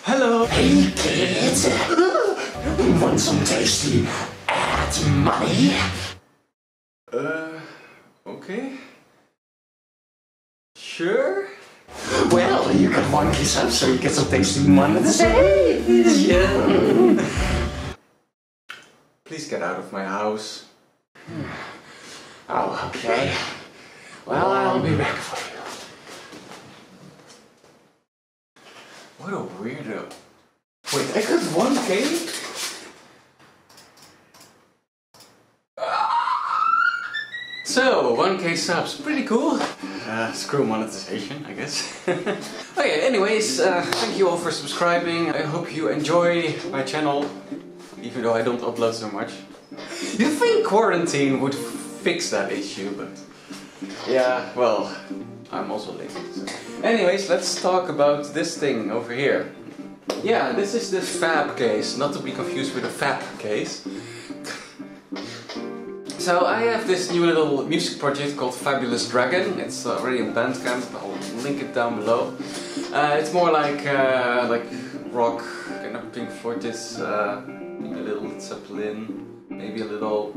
Hello! Hey kids! Want some tasty ad money? Okay. Sure? Well, you can one kiss up so you get some tasty monetization. Please get out of my house. Oh, okay. Well, I'll be back for you. What a weirdo. Wait, I got 1K? So, 1K subs, pretty cool. Screw monetization, I guess. Okay, anyways, thank you all for subscribing. I hope you enjoy my channel, even though I don't upload so much. You'd think quarantine would fix that issue, but yeah, well, I'm also lazy. So. Anyways, let's talk about this thing over here. Yeah, this is the FabCase, not to be confused with a FabCase. So I have this new little music project called Fabulous Dragon. It's already in Bandcamp. I'll link it down below. It's more like rock, kind of Pink Floyd-ish, maybe a little Zeppelin, maybe a little.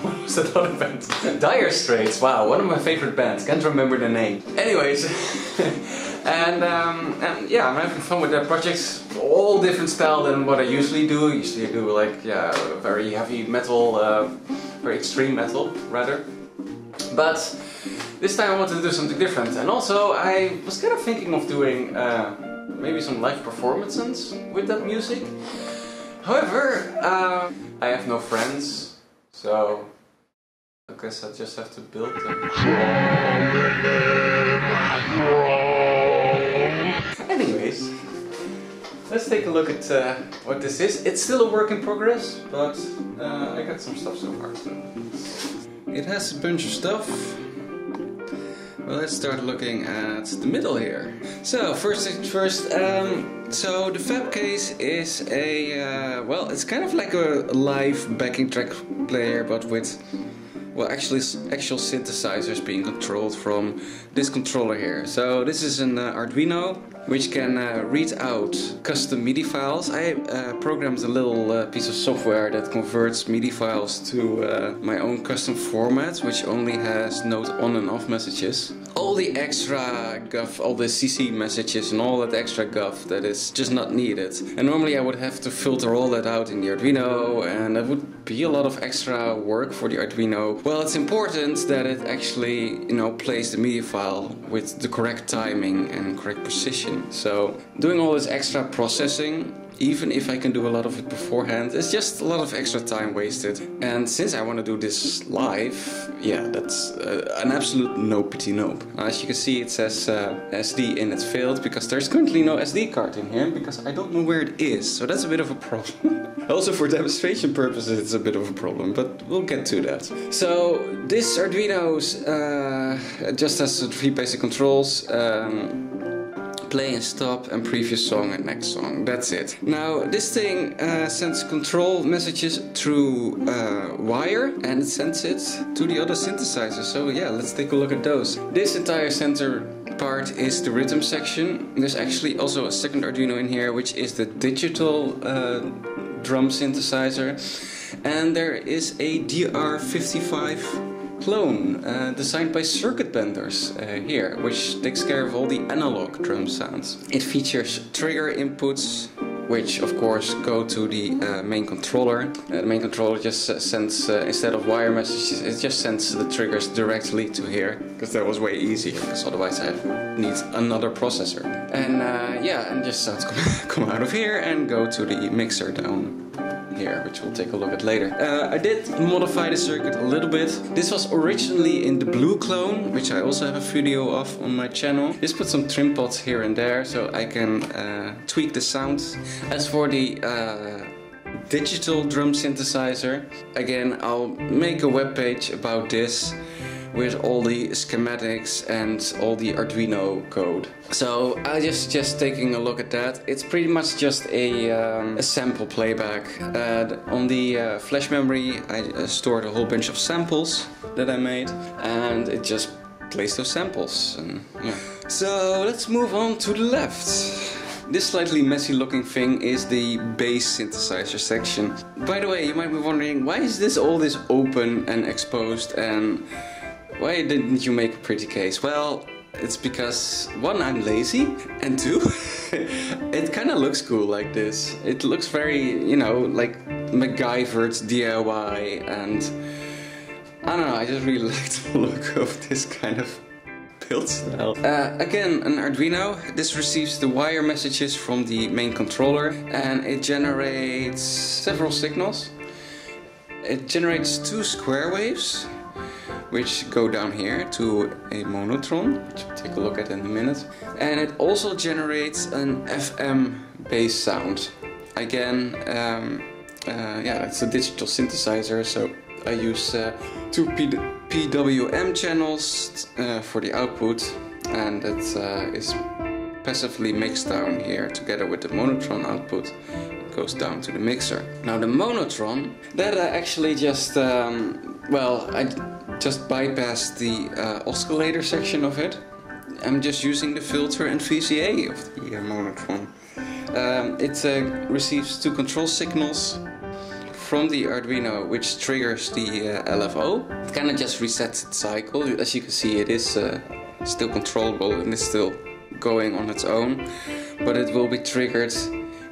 What was that other band? Dire Straits. Wow, one of my favorite bands. Can't remember the name. Anyways, and yeah, I'm having fun with that project. All different style than what I usually do. Usually I do like very heavy metal, very extreme metal rather. But this time I wanted to do something different. And also I was kind of thinking of doing maybe some live performances with that music. However, I have no friends. So, I guess I just have to build them. Anyways, let's take a look at what this is. It's still a work in progress, but I got some stuff so far. So. It has a bunch of stuff. Well, let's start looking at the middle here. So, first things first, so the FabCase is a, well, it's kind of like a live backing track player, but with, well, actual synthesizers being controlled from this controller here. So this is an Arduino, which can read out custom MIDI files. I programmed a little piece of software that converts MIDI files to my own custom format, which only has note on and off messages. All the extra guff, all the CC messages and all that extra guff that is just not needed. And normally I would have to filter all that out in the Arduino, and that would be a lot of extra work for the Arduino. Well, it's important that it actually, you know, plays the MIDI file with the correct timing and correct precision. So doing all this extra processing, even if I can do a lot of it beforehand, it's just a lot of extra time wasted. And since I want to do this live, yeah, that's an absolute no pity nope. As you can see, it says SD in its field, because there's currently no SD card in here, because I don't know where it is. So that's a bit of a problem. Also for demonstration purposes, it's a bit of a problem, but we'll get to that. So this Arduino just has 3 basic controls. Play and stop and previous song and next song. That's it. Now this thing sends control messages through wire, and it sends it to the other synthesizer. So yeah, let's take a look at those. This entire center part is the rhythm section. There's actually also a second Arduino in here, which is the digital drum synthesizer, and there is a DR55 clone designed by circuit benders here, which takes care of all the analog drum sounds. It features trigger inputs, which of course go to the main controller. The main controller just sends, instead of wire messages, it just sends the triggers directly to here, because that was way easier, because otherwise I need another processor. And yeah, and just sounds come out of here and go to the mixer down here, which we'll take a look at later. I did modify the circuit a little bit. This was originally in the blue clone, which I also have a video of on my channel. Just put some trim pots here and there so I can tweak the sounds. As for the digital drum synthesizer, again, I'll make a webpage about this with all the schematics and all the Arduino code. So I just taking a look at that. It's pretty much just a sample playback. On the flash memory I stored a whole bunch of samples that I made, and it just plays those samples. And, yeah. So let's move on to the left. This slightly messy looking thing is the bass synthesizer section. By the way, you might be wondering, why is this all this open and exposed, and why didn't you make a pretty case? Well, it's because one, I'm lazy, and two, it kind of looks cool like this. It looks very, you know, like MacGyver's DIY, and I don't know, I just really like the look of this kind of build style. Again, an Arduino. This receives the wire messages from the main controller, and it generates several signals. It generates 2 square waves, which go down here to a monotron, which we'll take a look at in a minute. And it also generates an FM bass sound. Again, yeah, it's a digital synthesizer, so I use 2 PWM channels for the output, and it is passively mixed down here together with the monotron output. It goes down to the mixer. Now the monotron, that I actually just, well, I just bypassed the oscillator section of it. I'm just using the filter and VCA of the monotron. It receives 2 control signals from the Arduino, which triggers the LFO. It kind of just resets its cycle. As you can see, it is still controllable and it's still going on its own, but it will be triggered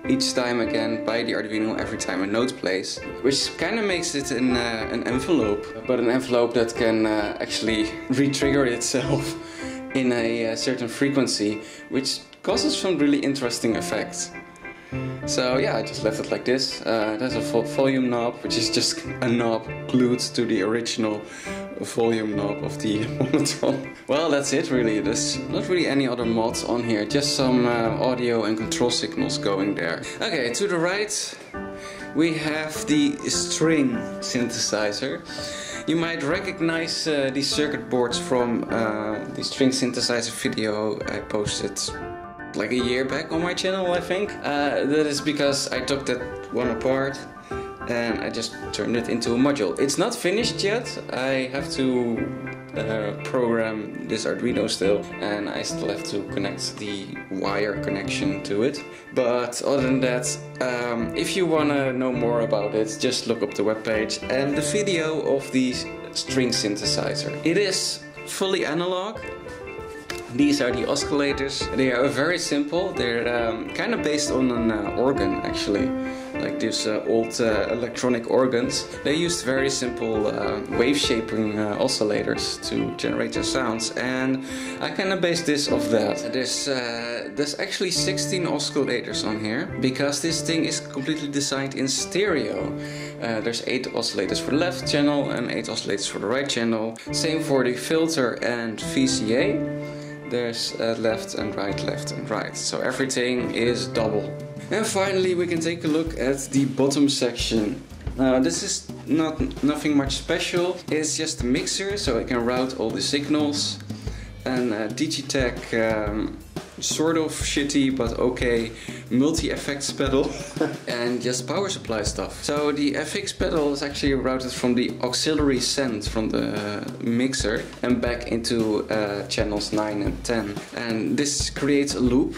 each time again by the Arduino every time a note plays, which kind of makes it an envelope, but an envelope that can actually re-trigger itself in a certain frequency, which causes some really interesting effects. So yeah, I just left it like this. There's a volume knob, which is just a knob glued to the original volume knob of the monotron. Well, that's it really. There's not really any other mods on here, just some audio and control signals going there. Okay, to the right we have the string synthesizer. You might recognize these circuit boards from the string synthesizer video I posted like a year back on my channel, I think. That is because I took that one apart and I just turned it into a module. It's not finished yet. I have to program this Arduino still, and I still have to connect the wire connection to it. But other than that, if you want to know more about it, just look up the webpage and the video of the string synthesizer. It is fully analog. These are the oscillators. They are very simple. They're kind of based on an organ, actually, like these old electronic organs. They used very simple wave shaping oscillators to generate their sounds, and I kind of based this off that. There's actually 16 oscillators on here, because this thing is completely designed in stereo. There's 8 oscillators for the left channel and 8 oscillators for the right channel. Same for the filter and VCA. There's left and right, so everything is double. And finally we can take a look at the bottom section. This is nothing much special. It's just a mixer, so it can route all the signals, and Digitech sort of shitty but okay multi-effects pedal and just power supply stuff. So the FX pedal is actually routed from the auxiliary send from the mixer and back into channels 9 and 10, and this creates a loop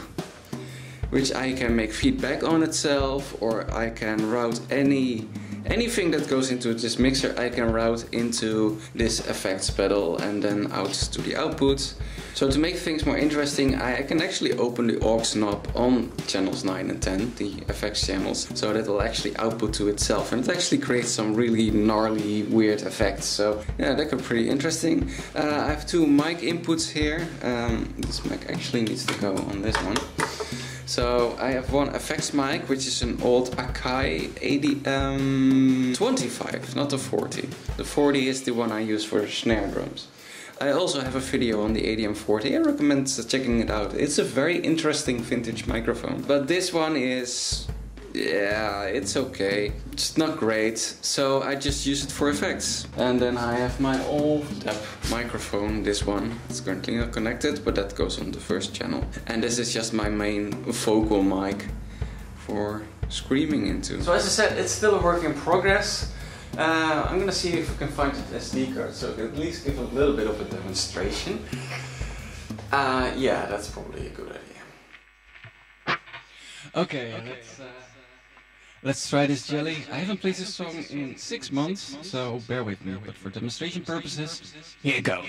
which I can make feedback on itself, or I can route anything that goes into this mixer I can route into this effects pedal and then out to the output. So to make things more interesting, I can actually open the aux knob on channels 9 and 10, the effects channels, so that will actually output to itself, and it actually creates some really gnarly, weird effects. So yeah, that could be pretty interesting. I have 2 mic inputs here. This mic actually needs to go on this one. So I have one effects mic, which is an old Akai ADM25, not the 40. The 40 is the one I use for snare drums. I also have a video on the ADM40. I recommend checking it out. It's a very interesting vintage microphone. But this one is, yeah, it's okay. It's not great, so I just use it for effects. And then I have my old microphone, this one. It's currently not connected, but that goes on the first channel. And this is just my main vocal mic for screaming into. So as I said, it's still a work in progress. I'm gonna see if I can find an SD card, so I can at least give a little bit of a demonstration. Yeah, that's probably a good idea. Okay, let's try this jelly. I haven't played this song in 6 months, so bear with me. But for demonstration purposes, here it goes.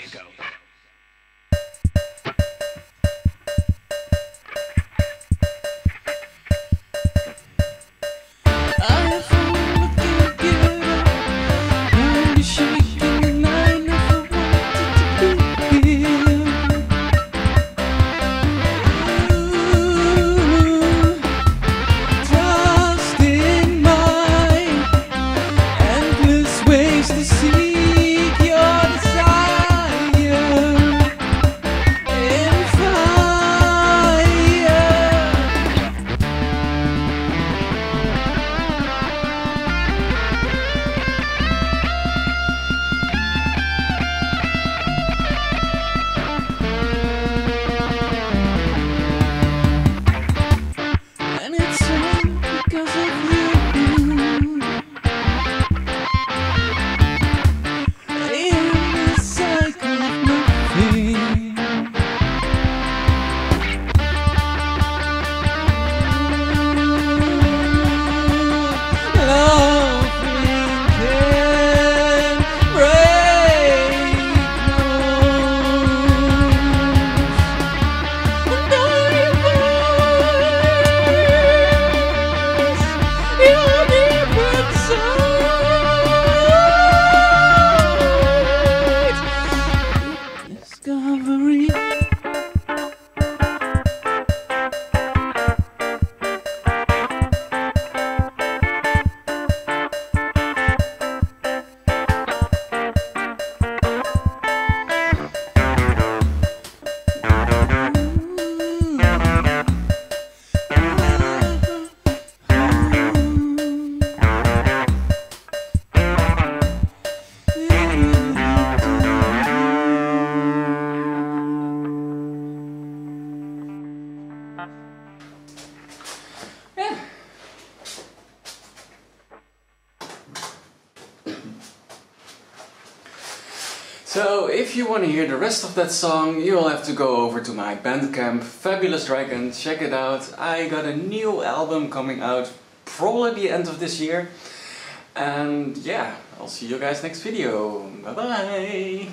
So if you want to hear the rest of that song, you'll have to go over to my Bandcamp, Fabulous Dragon, check it out. I got a new album coming out probably the end of this year. And yeah, I'll see you guys next video. Bye bye!